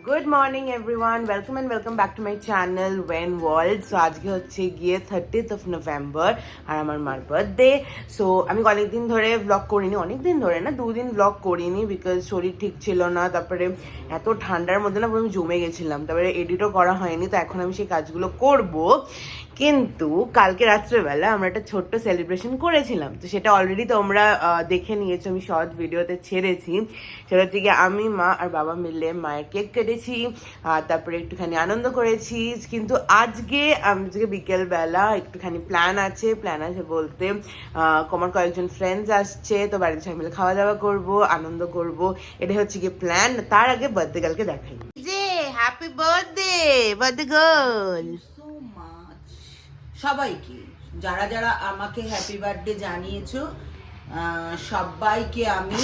Good morning everyone, welcome back to my channel Wayne world. So আজকে হচ্ছে গিয়ে 30th of November আর আমার মার বার্থডে। সো আমি অনেকদিন ধরে ব্লগ করিনি, অনেকদিন ধরে না, 2 দিন ব্লগ করিনি বিকজ শরীর ঠিক ছিল না। তারপরে এত ঠান্ডার মধ্যে না আমি জমে গেছিলাম, তারপরে এডিটও করা হয়নি। তো এখন আমি সেই কাজগুলো করব। কিন্তু কালকে রাত্রেবেলা আমরা একটা ছোট্ট সেলিব্রেশন করেছিলাম, তো সেটা অলরেডি তোমরা দেখে নিয়েছো, আমি শর্ট ভিডিওতে ছেড়েছি। সেটা হচ্ছে গিয়ে আমি, মা আর বাবা মিলে মায়ের কেক কেটেছি, তারপরে একটুখানি আনন্দ করেছি। কিন্তু আজকে বিকেলবেলা একটুখানি প্ল্যান আছে বলতে আমার কয়েকজন ফ্রেন্ডস আসছে, তো বাড়িতে সবাই মিলে খাওয়া দাওয়া করবো, আনন্দ করব, এটাই হচ্ছে গিয়ে প্ল্যান। তার আগে বার্থডে গার্লকে দেখাই যে হ্যাপি বার্থডে গার্ল। সবাইকে যারা যারা আমাকে হ্যাপি বার্থডে জানিয়েছো সবাইকে আমি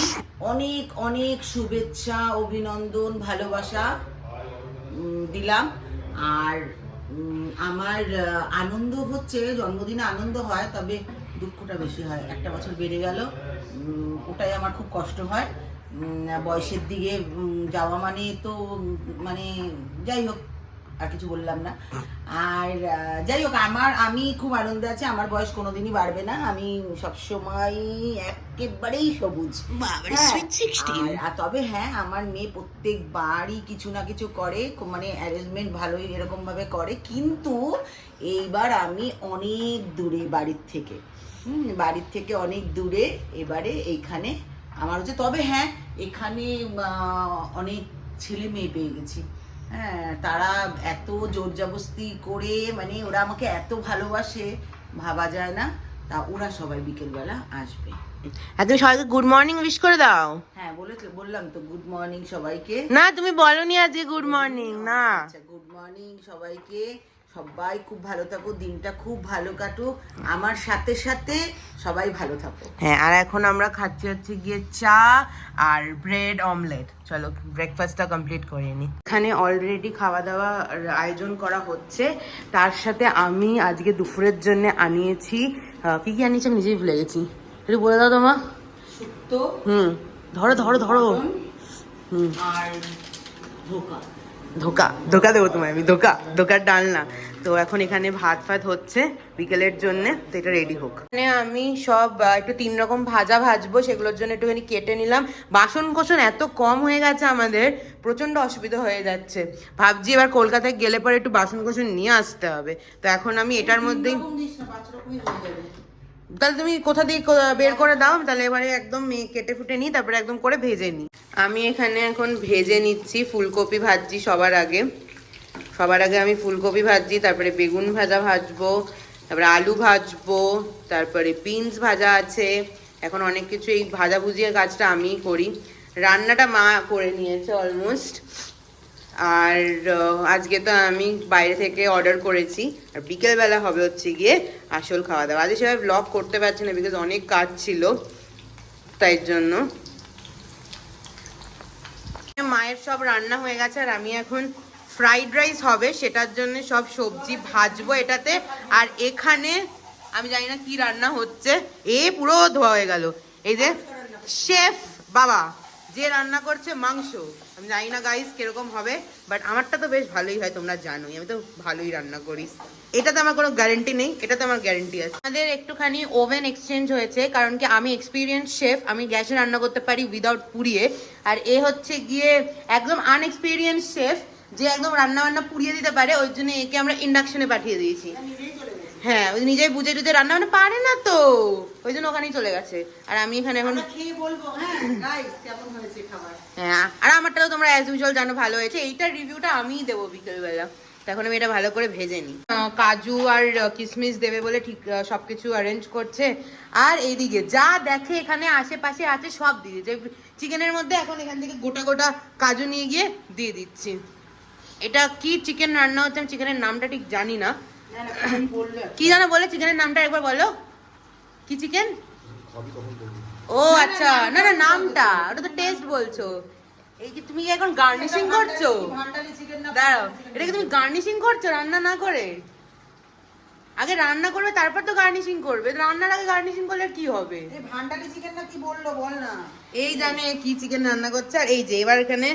অনেক অনেক শুভেচ্ছা, অভিনন্দন, ভালোবাসা দিলাম। আর আমার আনন্দ হচ্ছে, জন্মদিনে আনন্দ হয়, তবে দুঃখটা বেশি হয়। একটা বছর বেড়ে গেল, ওটাই আমার খুব কষ্ট হয়। বয়সের দিকে যাওয়া মানে তো মানে যাই হোক, আর কিছু বললাম না। আর যাই হোক, আমি খুব আনন্দে আছি। আমার বয়স কোনোদিনই বাড়বে না, আমি সবসময় একেবারেই সবুজ। আর তবে হ্যাঁ, আমার মেয়ে প্রত্যেকবারই কিছু না কিছু করে, মানে অ্যারেঞ্জমেন্ট ভালোই এরকম ভাবে করে। কিন্তু এইবার আমি অনেক দূরে বাড়ির থেকে অনেক দূরে, এবারে এইখানে আমার হচ্ছে। তবে হ্যাঁ, এখানে অনেক ছেলে মেয়ে পেয়ে গেছি। হ্যাঁ, তারা এত জোর জবরদস্তি করে, মানে ওরা আমাকে এত ভালোবাসে, ভাবা যায় না। তা ওরা সবাই বিকেলবেলা আসবে। তুমি সবাইকে গুড মর্নিং উইশ করে দাও। হ্যাঁ, বললাম তো গুড মর্নিং সবাইকে। না, তুমি বলনি আজকে গুড মর্নিং। না, আচ্ছা, গুড মর্নিং সবাইকে। সবাই খুব ভালো থাকো, দিনটা খুব ভালো কাটুক, আমার সাথে সাথে সবাই ভালো থাকো। হ্যাঁ, আর এখন আমরা খাচ্ছি হচ্ছে গিয়ে চা আর ব্রেড অমলেট। চলো ব্রেকফাস্টটা কমপ্লিট করে নি। এখানে অলরেডি খাওয়া দাওয়া আয়োজন করা হচ্ছে। তার সাথে আমি আজকে দুপুরের জন্য আনিয়েছি, কি কি আনিয়েছি আমি নিজেই ভুলে গেছি, একটু বলে দাও তোমা। শুক্তো, ধরো আর ধোকা ধোকা দেবো তোমায় আমি, ধোকার ডালনা। তো এখন এখানে ভাত হচ্ছে বিকেলের জন্য, তো এটা রেডি হোক। মানে আমি সব একটু 3 রকম ভাজা ভাজবো, সেগুলোর জন্য একটুখানি কেটে নিলাম। বাসন কোসন এত কম হয়ে গেছে আমাদের, প্রচন্ড অসুবিধা হয়ে যাচ্ছে। ভাবছি এবার কলকাতায় গেলে পরে একটু বাসন কোসন নিয়ে আসতে হবে। তো এখন আমি এটার মধ্যেই, তাহলে তুমি কোথা দিয়ে বের করে দাও, তাহলে এবারে একদম কেটে ফুটে নিই, তারপরে একদম করে ভেজে নিই। আমি এখানে এখন ভেজে নিচ্ছি, ফুলকপি ভাজছি সবার আগে আমি ফুলকপি ভাজছি, তারপরে বেগুন ভাজবো, তারপরে আলু ভাজবো, তারপরে বিনস ভাজা আছে। এখন অনেক কিছু, এই ভাজাভুজির কাজটা আমিই করি, রান্নাটা মা করে নিয়েছে অলমোস্ট। আর আজকে তো আমি বাইরে থেকে অর্ডার করেছি, আর বিকেলবেলা হবে হচ্ছে গিয়ে আসল খাওয়া দাওয়া। আজকে সবাই ব্লগ করতে পারছে না বিকজ অনেক কাজ ছিল, তাই জন্য। মায়ের সব রান্না হয়ে গেছে, আর আমি এখন ফ্রাইড রাইস হবে সেটার জন্য সব সবজি ভাজবো এটাতে। আর এখানে আমি জানি না কি রান্না হচ্ছে, পুরো ধোয়া হয়ে গেল। এই যে শেফ বাবা যে রান্না করছে মাংস, আমি জানি না গাইস কিরকম হবে, বাট আমারটা তো বেশ ভালোই হয়, তোমরা জানোই আমি তো ভালোই রান্না করি। এটাতে আমার কোনো গ্যারেন্টি নেই, এটাতে আমার গ্যারেন্টি আছে। আমাদের একটুখানি ওভেন এক্সচেঞ্জ হয়েছে, কারণ কি আমি এক্সপিরিয়েন্স শেফ, আমি গ্যাসে রান্না করতে পারি উইদাউট পুড়িয়ে। আর এ হচ্ছে গিয়ে একদম আনএক্সপিরিয়েন্স শেফ, যে একদম রান্না বান্না পুড়িয়ে দিতে পারে, ওই জন্য একে আমরা ইন্ডাকশনে পাঠিয়ে দিয়েছি। হ্যাঁ, ওই নিজেই বুঝে টুঝে রান্না বান্না পারে না, তো ওই জন্য ওখানেই চলে গেছে। আর আমি এখানে এখন খেয়ে বলবো কেমন হয়েছে খাবার। হ্যাঁ, আর আমারটা তো তোমরা অ্যাজ ইউজুয়াল জানো ভালো হয়েছে। এইটার রিভিউটা আমিই দেবো বিকেলবেলা। এখন আমি এটা ভালো করে ভেজে নিই। কাজু আর কিশমিশ দেবে বলে ঠিক সবকিছু অ্যারেঞ্জ করছে। আর এইদিকে যা দেখে এখানে আশেপাশে আছে সব দিয়ে যে চিকেনের মধ্যে, এখন এখান থেকে গোটা গোটা কাজু নিয়ে গিয়ে দিয়ে দিচ্ছি। এটা কি চিকেন রান্না হচ্ছে, আমি চিকেনের নামটা ঠিক জানি না। কি জানো বলে চিকেনের নামটা একবার বলো, কি চিকেন? ও আচ্ছা, না নামটা, ওটা তো টেস্ট বলছো। এই যে তুমি এখন গার্নিশিং করছো, দাঁড়াও, এটা কি তুমি গার্নিশিং করছো রান্না না করে? আগে রান্না করবে তারপর তো গার্নিশিং করবে, রান্নার আগে গার্নিশিং করলে কি হবে? ভান্ডারি চিকেন না কি বললো বল না। এই জানে কি চিকেন রান্না করছে। আর এই যে এবার এখানে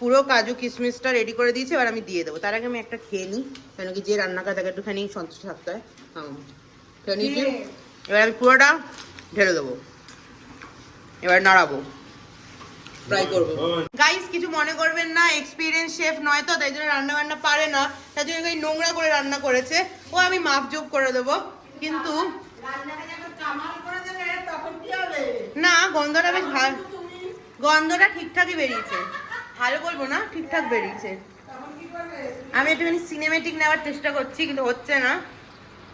পুরো কাজু কিশমিশটা রেডি করে দিয়েছি, এবার আমি দিয়ে দেবো। তার আগে আমি একটা খেয়ে নিই, কেন কি যে রান্না করে তাকে একটুখানি সন্তুষ্ট থাকতে হয়। খেয়ে নিয়েছি, এবার আমি পুরোটা ঢেলে দেবো, এবার নাড়াবো, ট্রাই করবো। গাইস কিছু মনে করবেন না, এক্সপিরিয়েন্স শেফ নয় তো, তাই জন্য রান্না বান্না পারে না, তাই জন্য নোংরা করে রান্না করেছে। ও আমি মাপ যোগ করে দেবো, কিন্তু না গন্ধটা বেশ ভালো, গন্ধটা ঠিকঠাকই বেরিয়েছে, ভালো বলবো না, ঠিকঠাক বেরিয়েছে। আমি একটুখানি সিনেমেটিক নেওয়ার চেষ্টা করছি, কিন্তু হচ্ছে না।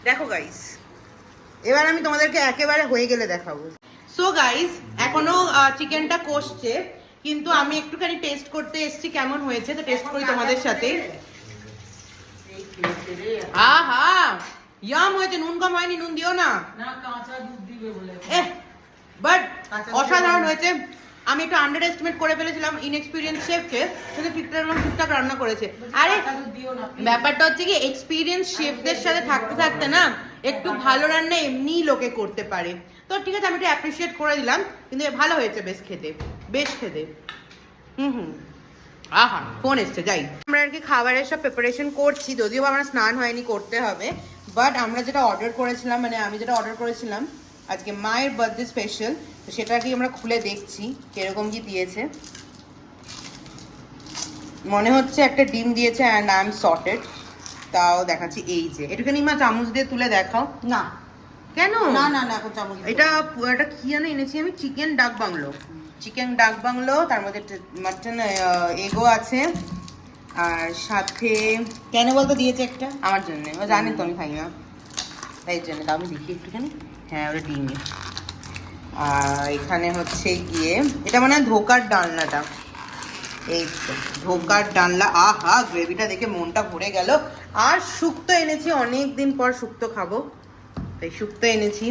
দেখো গাইস, এবার আমি তোমাদেরকে একেবারে হয়ে গেলে দেখাবো। সো গাইস এখনো চিকেনটা কষছে, কিন্তু আমি একটুখানি টেস্ট করতে এসেছি কেমন হয়েছে, তো টেস্ট করি তোমাদের সাথে। আহা ইয়াম হয়েছে, নুন কম হয়নি, নুন দিও না, কাঁচা দুধ দিবে বলে। বাট অসাধারণ হয়েছে। আমি একটু আন্ডার এস্টিমেট করে ফেলেছিলাম ইনএক্সপিরিয়েন্স শেফকে, কিন্তু ঠিকঠাক রান্না করেছে। আরে ব্যাপারটা হচ্ছে কি, এক্সপিরিয়েন্স শেফদের সাথে থাকতে থাকতে না একটু ভালো রান্না এমনিই লোকে করতে পারে। তো ঠিক আছে, আমি একটু অ্যাপ্রিসিয়েট করে দিলাম, কিন্তু ভালো হয়েছে, বেশ খেতে, বেশ খেতে। আহা ফোন এসছে, যাই। আমরা আর কি খাবারের সব প্রিপারেশন করছি, যদিও আমার স্নান হয়নি, করতে হবে। বাট আমরা যেটা অর্ডার করেছিলাম, মানে আমি যেটা অর্ডার করেছিলাম আজকে মায়ের বার্থডে স্পেশাল, তো সেটা কি আমরা খুলে দেখছি কিরকম কি দিয়েছে। মনে হচ্ছে একটা ডিম দিয়েছে অ্যান্ড আই এম সর্টেড। তাও দেখাচ্ছি, এই যে এটুখানি মা চামচ দিয়ে তুলে দেখাও না। কেন না না না, এখন চামচ এটা একটা কি জানো এনেছি আমি, চিকেন ডাক বাংলো, চিকেন ডাক বাংলো, তার মধ্যে মাটন এগও আছে, আর সাথে কেন বলতো দিয়েছে একটা আমার জন্য, ও জানি তো আমি খাই না, তাই জন্য। তা আমি দেখি একটুখানি, হ্যাঁ ওটা ডিমে। আর এখানে হচ্ছে গিয়ে এটা মানে ধোকার ডালনাটা, এই তো ধোকার ডালনা। আহা গ্রেভিটা দেখে মনটা ভরে গেল। আর শুক্তো এনেছি, অনেক দিন পর শুক্তো খাবো, তাই শুক্তো এনেছি।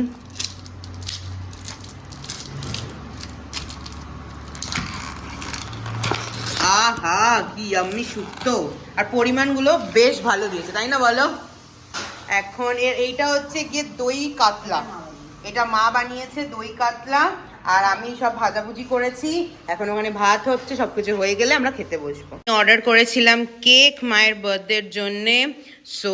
আহা কি ইয়াম্মি শুক্তো, আর পরিমাণগুলো বেশ ভালো দিয়েছে, তাই না বলো? এখন এইটা হচ্ছে গিয়ে দই কাতলা, এটা মা বানিয়েছে দই কাতলা, আর আমি সব ভাজাভুজি করেছি। এখন ওখানে ভাত হচ্ছে, সবকিছু হয়ে গেলে আমরা খেতে বসবো। অর্ডার করেছিলাম কেক মায়ের বার্থডের জন্যে, সো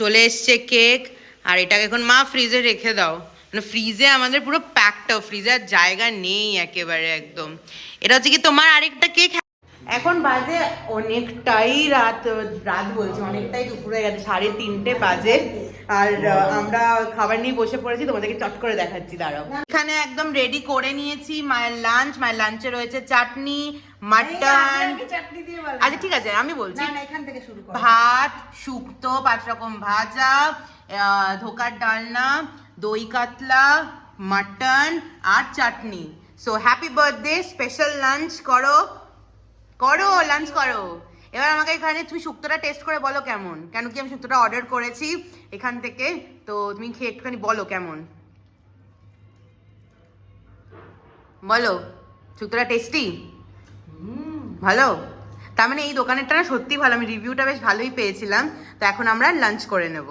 চলে এসছে কেক। আর এটাকে এখন মা ফ্রিজে রেখে দাও, মানে ফ্রিজে আমাদের পুরো প্যাকটা, ফ্রিজে আর জায়গা নেই একেবারে একদম। এটা হচ্ছে কি তোমার আরেকটা কেক। এখন বাজে অনেকটাই রাত, রাত বলছি অনেকটাই দুপুর হয়ে গেছে, 3:30 বাজে। আর আমরা খাবার নিয়ে বসে পড়েছি, তোমাদেরকে চট করে দেখাচ্ছি, দাঁড়াও। এখানে একদম রেডি করে নিয়েছি মায়ের লাঞ্চ। মায়ের লাঞ্চে রয়েছে চাটনি, মাটন, আচ্ছা ঠিক আছে আমি বলছি, এখান থেকে শুরু করো। ভাত, শুক্তো, 5 রকম ভাজা, ধোকার ডালনা, দই কাতলা, মাটন আর চাটনি। So happy birthday, special lunch করো, করো লাঞ্চ করো। এবার আমাকে এখানে তুমি শুক্তোটা টেস্ট করে বলো কেমন, কেন কি আমি শুক্তোটা অর্ডার করেছি এখান থেকে, তো তুমি খেয়ে একটুখানি বলো কেমন, বলো শুক্তোটা টেস্টি, ভালো? তার মানে এই দোকানেরটা না সত্যি ভালো, আমি রিভিউটা বেশ ভালোই পেয়েছিলাম। তো এখন আমরা লাঞ্চ করে নেব।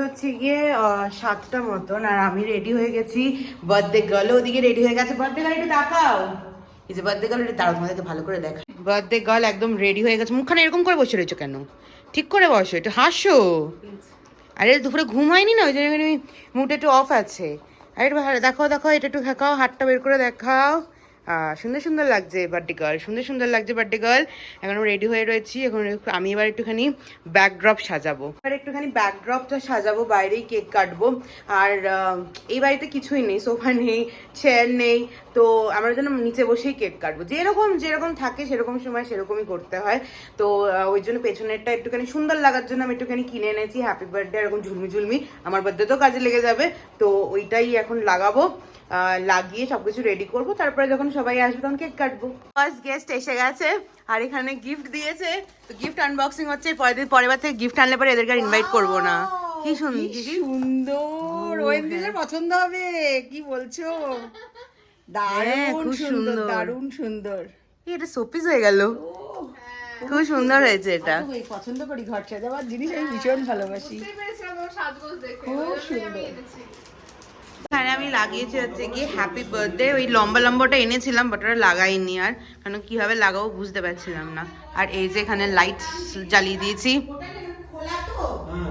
হচ্ছে গিয়ে 7টা মতন, আর আমি রেডি হয়ে গেছি। বার্থডে গার্ল ওদিকে রেডি হয়ে গেছে, বার্থডে গার্ল একটু তাকাও, এই যে বার্থডে গার্ল, দাঁড়াও তোমাদেরকে ভালো করে দেখা। বার্থডে গার্ল একদম রেডি হয়ে গেছে, মুখখানে এরকম করে বসে রয়েছো কেন, ঠিক করে বসো, একটু হাসো। আরে দুপুরে ঘুম হয়নি না, ওই জন্য মুখটা একটু অফ আছে। আরে একটু দেখাও দেখাও, এটা একটু দেখাও, হাতটা বের করে দেখাও। সুন্দর সুন্দর লাগছে বার্থডে গার্ল, সুন্দর সুন্দর লাগছে বার্থডে গার্ল। এখন রেডি হয়ে রয়েছি, এখন আমি এবার একটুখানি ব্যাকড্রপ সাজাবো, এবার একটুখানি ব্যাকড্রপটা সাজাবো, বাইরেই কেক কাটবো। আর এই বাড়িতে কিছুই নেই, সোফা নেই, চেয়ার নেই, তো আমরা যেন নিচে বসেই কেক কাটবো, যেরকম থাকে সেরকম সময় সেরকমই করতে হয়। তো ওই জন্য পেছনেরটা একটুখানি সুন্দর লাগার জন্য আমি একটুখানি কিনে এনেছি হ্যাপি বার্থডে, এরকম ঝুলমি ঝুলমি, আমার বার্থডে তো কাজে লেগে যাবে, তো ওইটাই এখন লাগাবো। লাগিয়ে সবকিছু রেডি করবো, তারপরে যখন সবাই আসবে তখন কেক কাটবো। ফার্স্ট গেস্ট এসে গেছে, আর এখানে গিফট দিয়েছে, তো গিফট আনবক্সিং হচ্ছে। পরের বার থেকে গিফট আনলে পরে এদেরকে ইনভাইট করবো না। কি সুন্দর, ওয়েন্দিদের পছন্দ হবে, কি বলছো? দারুণ সুন্দর, দারুণ সুন্দর। এটা শোপিস হয়ে গেল, খুব সুন্দর হয়েছে এটা। পছন্দ করি ঘর সাজাবার জিনিস, আমি ভীষণ ভালোবাসি, খুব সুন্দর। এখানে আমি লাগিয়েছি হচ্ছে কি হ্যাপি বার্থডে, ওই লম্বা লম্বাটা এনেছিলাম বাট ওটা লাগাইনি আর, কারণ কিভাবে লাগাবো বুঝতে পারছিলাম না। আর এই যে এখানে লাইটস জ্বালিয়ে দিয়েছি। খোলা তো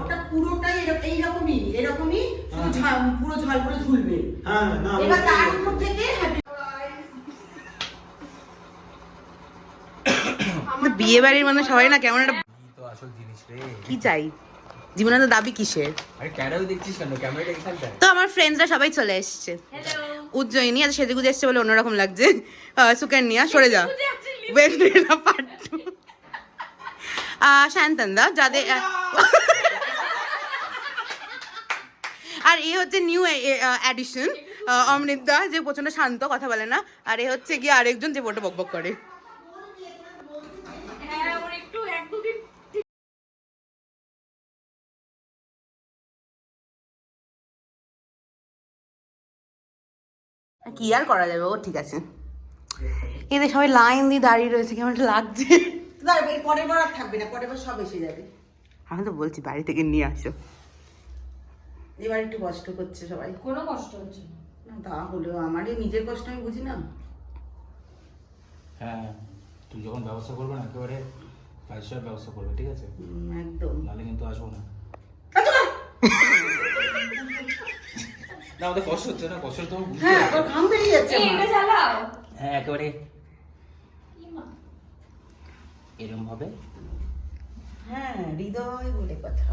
ওটা পুরোটাই এইরকমই এরকমই পুরো ঝলমলে ঝুলবে। এবার তার উপর থেকে বিয়ে বাড়ির মানে সবাই না কেমন একটা তো আসল জিনিস রে। কি চাই জীবনে, তো দাবি কিসের? আরে ক্যামেরা দেখছিস কেন? ক্যামেরাটা এখানটায়। তো আমার ফ্রেন্ডসরা সবাই চলে এসছে। উজ্জয়িনী আজ সেজেগুজে এসছে বলে অন্যরকম লাগছে। সুকন্যা সরে যা, ওয়েন্দ্রিলা পাট্টু, শান্তনদা যাদের আর এ হচ্ছে নিউ অ্যাডিশন অমৃতদা, যে প্রচন্ড শান্ত, কথা বলে না। আর এ হচ্ছে গিয়ে আরেকজন যে বড় বকবক করে। কি আর করা যাবে, ও ঠিক আছে। এদের সবাই লাইন দিয়ে দাঁড়িয়ে রয়েছে, কেমন একটা লাগছে। পরের বার আর থাকবে না, পরের বার সব এসে যাবে। আমি তো বলছি বাড়ি থেকে নিয়ে আসো। এবার একটু কষ্ট করছে সবাই। কোনো কষ্ট হচ্ছে না তা হলেও আমারই নিজের কষ্ট আমি বুঝি না। হ্যাঁ, তুই যখন ব্যবস্থা করবে না একেবারে পয়সার ব্যবস্থা করবে, ঠিক আছে? একদম। নাহলে কিন্তু আসবো না। না আমাদের কষ্ট হচ্ছে না, কষ্ট তো বুঝতে হ্যাঁ, পারছি। তোর ঘাম বেরিয়ে যাচ্ছে এই, আমার। এটা জ্বালাও। হ্যাঁ একেবারে এরকম ভাবে। হ্যাঁ, হৃদয় বলে কথা।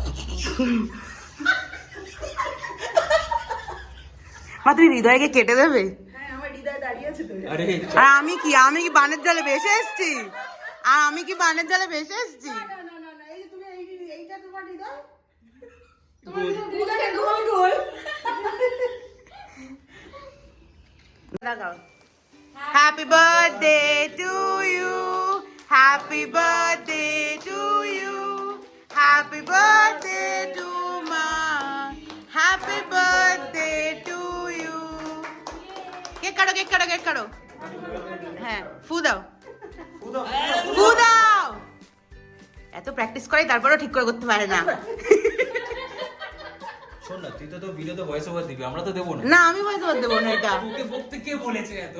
মা তুমি হৃদয়কে কেটে দেবে? হ্যাঁ, আমার হৃদয় দাঁড়িয়ে আছে তো। আরে আর আমি কি বানের জলে ভেসে এসেছি? আর আমি কি বানের জলে ভেসে এসেছি? না না না না, এই যে তুমি এইটা তোমার হৃদয়। তোমার হৃদয়টা গোল গোল। Happy birthday to you, happy birthday to you, happy birthday to মা, happy birthday to you. Cake কাটো, কেক কাটো, কেক কাটো। হ্যাঁ, ফু দাও, ফু দাও। এত প্র্যাকটিস করে তারপরেও ঠিক করে করতে পারে না। শোন না, তুই তো ভিডিওতে ভয়েস ওভার দিবি, আমরা তো দেবো না। না আমি ভয়েস ওভার দেবো না এটা। তোকে বকতে কে বলেছে এত?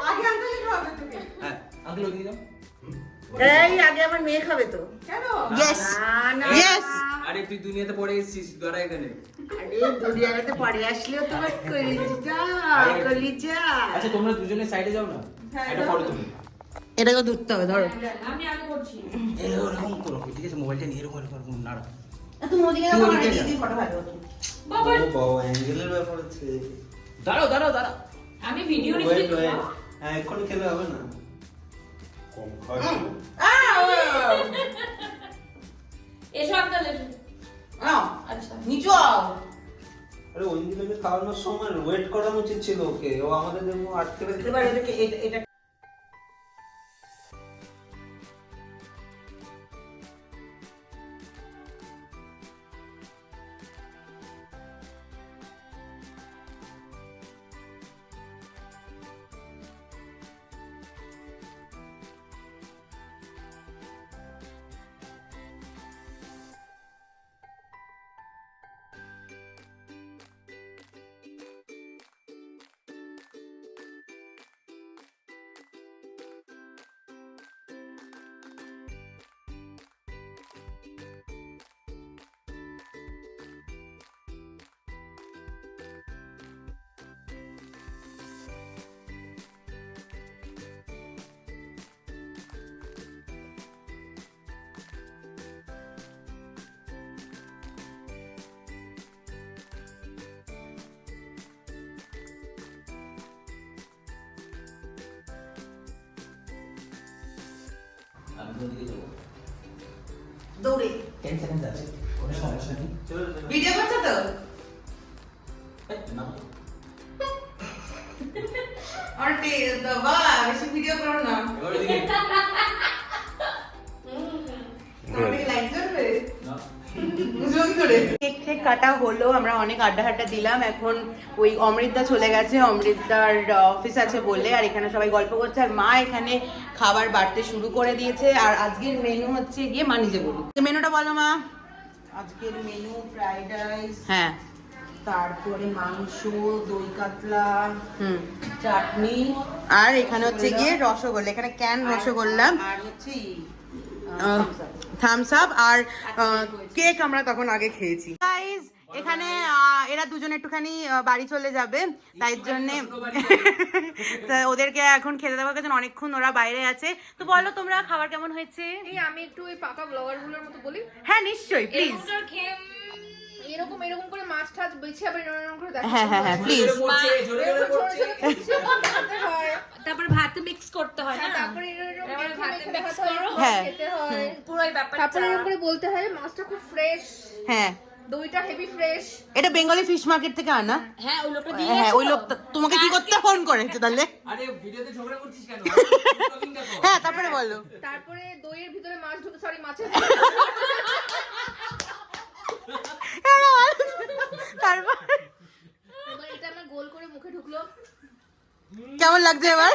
আগে আঙ্কেল খাবে তুমি। হ্যাঁ আঙ্কেল দিয়ে দাও। এই আগে আমার মেয়ে খাবে তো। কেন? ইয়েস না না। ইয়েস। আরে তুই দুনিয়াতে পড়ে এসেছিস, দাঁড়া এখানে। আরে দুনিয়াতে পরে আসলেও তোমার কলিজা কলিজা। আচ্ছা তোমরা দুজনে সাইডে যাও না, একটা ফটো তুলি। এটাকে ধরতে হবে, ধরো। আমি আগে করছি। এরকম করো, ঠিক আছে? মোবাইলটা নিয়ে এরকম এরকম নাড়া। তুমি ওদিকে তুই যাও, ওদিকে আমার যা। দিদি ফটো ভালো হতো। বাবা, অ্যাঙ্গেলের ব্যাপার আছে। দাঁড়াও দাঁড়াও দাঁড়াও। আমি ভিডিও নিচ্ছি তো। হ্যাঁ এক্ষুনি খেলে হবে না। কম খাওয়া এসো আঙ্কেল, এসো। নাও, আচ্ছা। নিচু আও। আরে অঞ্জলিকে খাওয়ানোর সময় ওয়েট করানো উচিত ছিল ওকে, ও আমাদের জন্য আটকে রেখে। এবার এটাকে এটা আমি তো ওদিকে যাবো। দৌড়ে 10 সেকেন্ড আছে, কোনো সমস্যা নেই। ভিডিও করছো তো? না আর বাবা বেশি ভিডিও করো না। এবার এদিকে তোমার কি লাইক জ্বলবে? না। বুঝলো কি করে? কেক টেক কাটা হলো, আমরা অনেক আড্ডা হাড্ডা দিলাম। এখন ওই অমৃতদা চলে গেছে, অমৃতদার অফিস আছে বলে, আর এখানে সবাই গল্প করছে। আর মা এখানে খাবার বাড়তে শুরু করে দিয়েছে। আর আজকের মেনু হচ্ছে গিয়ে মা নিজে বলুন মেনুটা বলো মা। আজকের মেনু ফ্রাইড রাইস, হ্যাঁ, তারপরে মাংস, দই কাতলা, হুম চাটনি, আর এখানে হচ্ছে গিয়ে রসগোল্লা, এখানে ক্যান রসগোল্লা, আর হচ্ছে থামস আপ আর কেক আমরা তখন আগে খেয়েছি। গাইস এখানে এরা দুজন একটুখানি বাড়ি চলে যাবে, তাই জন্যে তা ওদেরকে এখন খেতে দেওয়ার কাছে অনেকক্ষণ ওরা বাইরে আছে। তো বলো তোমরা খাবার কেমন হয়েছে? এই আমি একটু ওই পাকা ব্লগার গুলোর মতো বলি, হ্যাঁ নিশ্চয়ই, প্লিজ। এগুলোর খেয়ে এরকম এরকম করে মাছ টাছ বেছে আবার এরকম করে দেখা হ্যাঁ হ্যাঁ হ্যাঁ প্লিজ। হয়, তারপর ভাত মিক্স করতে হয় না, তারপরে এরকম এবারে ভাতে মেখে mix খেতে হয়, করো। হ্যাঁ। খেতে হয়, পুরো এই ব্যাপারটা। তারপরে এরকম করে বলতে হয় মাছটা খুব ফ্রেশ, হ্যাঁ দইটা হেভি ফ্রেশ। এটা বেঙ্গলি ফিশ মার্কেট থেকে আনা। হ্যাঁ ওই লোকটা দিয়ে হ্যাঁ ওই লোক তোমাকে কি করতে ফোন করেছে তাহলে? আরে ভিডিওতে ঝগড়া করছিস কেন? হ্যাঁ তারপরে বলো। তারপরে দইয়ের ভিতরে মাছ ঢুকে, সরি মাছের তারপর এবার এটা আমার গোল করে মুখে ঢুকলো, কেমন লাগছে এবার?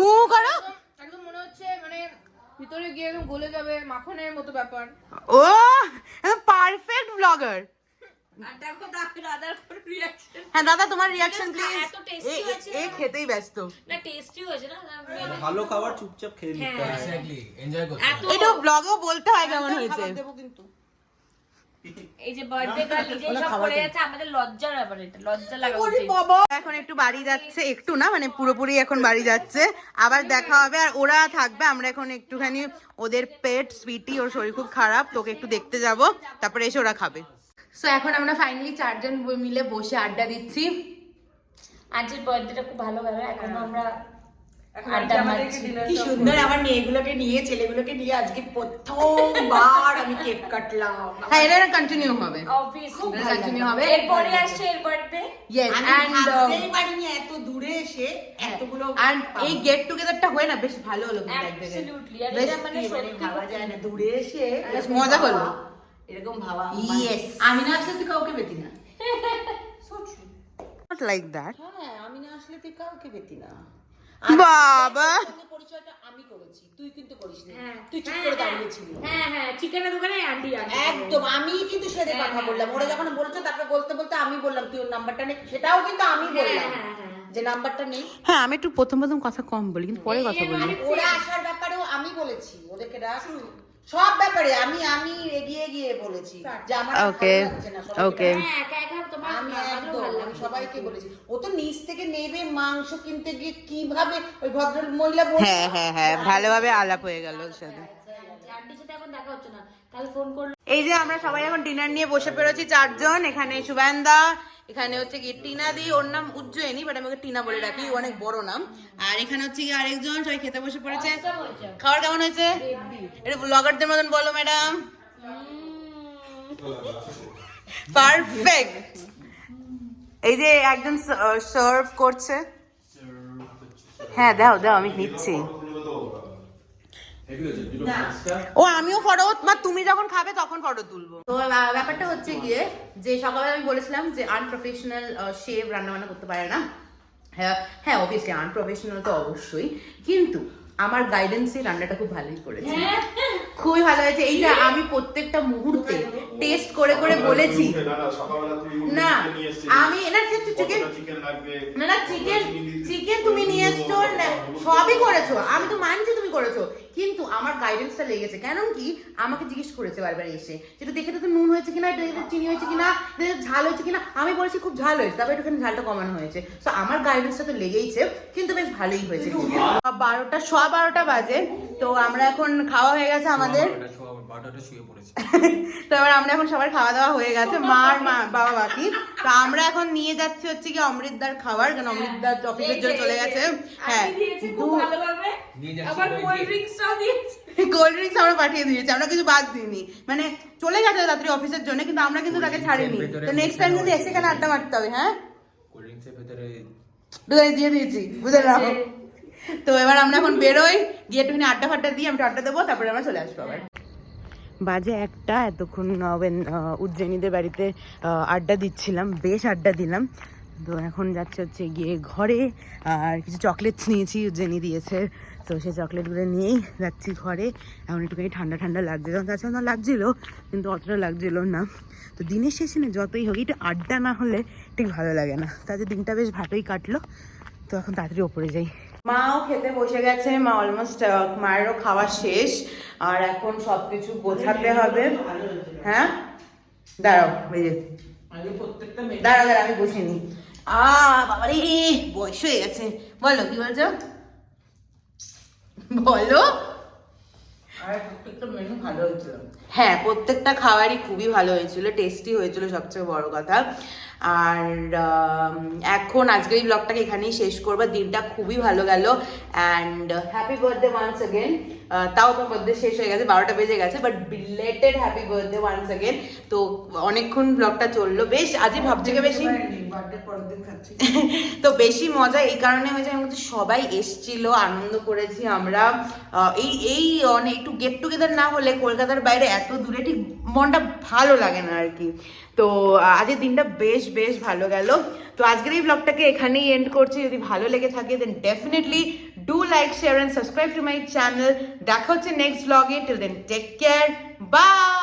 উ করো। একদম মনে হচ্ছে মানে ভিতরে গিয়ে একদম গলে যাবে মাখনের মতো ব্যাপার। ও পারফেক্ট ব্লগার। আর দেখো দাদার কোন রিঅ্যাকশন। হ্যাঁ দাদা তোমার রিঅ্যাকশন প্লিজ। এত tasty হয়েছে এ খেতেই ব্যস্ত। না, টেস্টি হয়েছে না। ভালো খাবার চুপচাপ খেয়ে নিতে হয়। এক্স্যাক্টলি এনজয় করতে এত এটা ব্লগেও বলতে হয় কেমন হয়েছে। এই যে বার্থডে গার্ল নিজে সব করে যাচ্ছে, আমাদের লজ্জার ব্যাপার, এটা লজ্জা লাগা উচিত। এখন একটু বাড়ি যাচ্ছে, একটু না মানে পুরোপুরি এখন বাড়ি যাচ্ছে, আবার দেখা হবে। আর ওরা থাকবে, আমরা এখন একটুখানি ওদের পেট সুইটি, ওর শরীর খুব খারাপ, তোকে একটু দেখতে যাব, তারপরে এসে ওরা খাবে। সো এখন আমরা ফাইনালি চারজন মিলে বসে আড্ডা দিচ্ছি। আজকের বার্থডেটা খুব ভালো গেল, এখন আমরা আড্ডা মারছি। কি সুন্দর আমার মেয়েগুলোকে নিয়ে, ছেলেগুলোকে নিয়ে আজকে প্রথমবার আমি কেক কাটলাম। হ্যাঁ এটা কন্টিনিউ হবে, অবভিয়াসলি কন্টিনিউ হবে। এরপরে আসছে এর বার্থডে। ইয়েস আমি এন্ড ভাবতেই পারিনি এত দূরে এসে এতগুলো আর এই গেট টুগেদারটা হয় না, বেশ ভালো হলো কিন্তু একদিকে। অ্যাবসলিউটলি, আর বেশ এটা মানে মানে সত্যি ভাবা যায় না দূরে এসে বেশ এরকম মজা হলো। ভাবা, এরকম ভাবা। ইয়েস আমি না আসলে তুই কাউকে পেতি না, নট লাইক দ্যাট। হ্যাঁ আমি না আসলে তুই কাউকে পেতি না। বাবা সঙ্গে পরিচয়টা আমি করেছি, তুই কিন্তু করিসনি। হ্যাঁ, তুই চুপ করে দাঁড়িয়েছিলি। হ্যাঁ হ্যাঁ, চিকেনের দোকানে আন্টি আন্টি একদম আমি কিন্তু সেটা কথা বললাম, ওরা যখন বলছে তারপরে বলতে বলতে আমি বললাম তুই ওর নাম্বারটা নে, সেটাও কিন্তু আমি বললাম যে নাম্বারটা নেই। হ্যাঁ আমি একটু প্রথম প্রথম কথা কম বলি, কিন্তু পরে কথা বলি। ওরা আসার ব্যাপারেও আমি বলেছি ওদেরকে ডাক, সব ব্যাপারে আমি আমি এগিয়ে গিয়ে বলেছি যে আমার ভালো Okay, লাগছে না সবাইকে okay. ডাক। হ্যাঁ, একা একা তোমার আমি আমারও একদম ভালো আমি লাগছে। সবাইকে বলেছি। ও তো নিচ থেকে নেবে মাংস কিনতে গিয়ে কিভাবে ওই ভদ্র মহিলা বলছে হ্যাঁ হ্যাঁ হ্যাঁ ভালোভাবে আলাপ হয়ে গেল ওর সাথে। আন্টির সাথে এখন দেখা হচ্ছে না, কাল ফোন করলো। এই যে আমরা সবাই এখন ডিনার নিয়ে বসে পড়েছি চারজন। এখানে সুবান্দা, এখানে হচ্ছে কি টিনা দি, ওর নাম উজ্জয়িনী বাট আমি ওকে টিনা বলে রাখি, ও অনেক বড় নাম। আর এখানে হচ্ছে কি আরেকজন, সবাই খেতে বসে পড়েছে। খাবার কেমন হয়েছে? এটা ব্লগারদের মতন বলো ম্যাডাম। পারফেক্ট। এই যে একজন সার্ভ করছে, হ্যাঁ দাও দাও আমি নিচ্ছি। ও আমিও ফটো, বা তুমি যখন খাবে তখন ফটো তুলবো। তো ব্যাপারটা হচ্ছে গিয়ে যে সকালে আমি বলেছিলাম যে আনপ্রফেশনাল শেফ রান্না বান্না করতে পারে না। হ্যাঁ হ্যাঁ অবভিয়াসলি আনপ্রফেশনাল তো অবশ্যই, কিন্তু আমার গাইডেন্সে রান্নাটা খুব ভালোই করেছে, খুবই ভালো হয়েছে। এই যে আমি প্রত্যেকটা মুহূর্তে টেস্ট করে করে বলেছি না আমি না চিকেন না না চিকেন চিকেন তুমি নিয়ে এসছো, সবই করেছো, আমি তো মানছি তুমি করেছো, কিন্তু আমার গাইডেন্সটা লেগেছে। কেন কি আমাকে জিজ্ঞেস করেছে বারবার এসে যেটা দেখে তো নুন হয়েছে কিনা, এটা চিনি হয়েছে কিনা, ঝাল হয়েছে কিনা, আমি বলেছি খুব ঝাল হয়েছে, তারপর একটুখানি ঝালটা কমানো হয়েছে। তো আমার গাইডেন্সটা তো লেগেইছে, কিন্তু বেশ ভালোই হয়েছে। 12টা বাজে, তো আমরা এখন খাওয়া হয়ে গেছে আমাদের, শুয়ে পড়েছে। তো এবার আমরা এখন সবার খাওয়া দাওয়া হয়ে গেছে, মার মা বাবা বাকি। তো আমরা এখন নিয়ে যাচ্ছি হচ্ছে কি অমৃতদার খাবার, কারণ অমৃতদার অফিসের জন্য চলে গেছে। হ্যাঁ ভালোভাবে আবার কোল্ড ড্রিঙ্কসটাও দিয়েছে। কোল্ড ড্রিঙ্কস আমরা পাঠিয়ে দিয়েছি, আমরা কিছু বাদ দিইনি, মানে চলে গেছে রাত্রি অফিসের জন্য, কিন্তু আমরা কিন্তু তাকে ছাড়িনি। তো নেক্সট টাইম কিন্তু এসে এখানে আড্ডা মারতে হবে। হ্যাঁ কোল্ড ড্রিঙ্কসের ভেতরে দিয়ে দিয়েছি, বুঝে নাও। তো এবার আমরা এখন বেরোই, গিয়ে একটুখানি আড্ডা ফাড্ডা দিয়ে আমরা আড্ডা দেবো, তারপরে আমরা চলে আসবো আবার। বাজে একটা, এতক্ষণ উজ্জয়িনীদের বাড়িতে আড্ডা দিচ্ছিলাম, বেশ আড্ডা দিলাম। তো এখন যাচ্ছে হচ্ছে গিয়ে ঘরে, আর কিছু চকলেটস নিয়েছি, জেনি দিয়েছে, তো সেই চকলেটগুলো নিয়েই যাচ্ছি ঘরে। এখন একটুখানি ঠান্ডা ঠান্ডা লাগছিল, তাছাড়া লাগছিল কিন্তু অতটা লাগছিল না। তো দিনের শেষে না যতই হোক একটু আড্ডা না হলে ঠিক ভালো লাগে না, তাতে দিনটা বেশ ভালোই কাটলো। তো এখন তাড়াতাড়ি ওপরে যাই। মাও খেতে বসে গেছে, মা অলমোস্ট, মায়েরও খাওয়া শেষ, আর এখন সব কিছু গোছাতে হবে। হ্যাঁ দাঁড়াও, এই যে দাঁড়া দাঁড়া আমি বসিনি। বাবারে বয়স হয়ে গেছে। বলো কি বলছো, বলো। হ্যাঁ, প্রত্যেকটা খাবারই খুবই ভালো হয়েছিল, টেস্টি হয়েছিল, সবচেয়ে বড় কথা। আর এখন আজকের এই ব্লগটাকে এখানেই শেষ করবো। দিনটা খুবই ভালো গেল, and happy birthday once again. তাও তো বার্থডে শেষ হয়ে গেছে, 12টা বেজে গেছে, but belated happy birthday once again. তো অনেকক্ষণ ব্লগটা চললো, বেশ আজই ভাবছি বেশি তো বেশি মজা এই কারণে হয়েছে, এর মধ্যে সবাই এসছিল, আনন্দ করেছি আমরা। এই অনেক একটু গেট টুগেদার না হলে কলকাতার বাইরে এত দূরে ঠিক মনটা ভালো লাগে না আর কি। তো আজকের দিনটা বেশ বেশ ভালো গেল। তো আজকের এই ব্লগটাকে এখানেই এন্ড করছি। যদি ভালো লেগে থাকে then definitely do like, share and subscribe to my channel. দেখা হচ্ছে নেক্সট ব্লগে। Till then take care, by.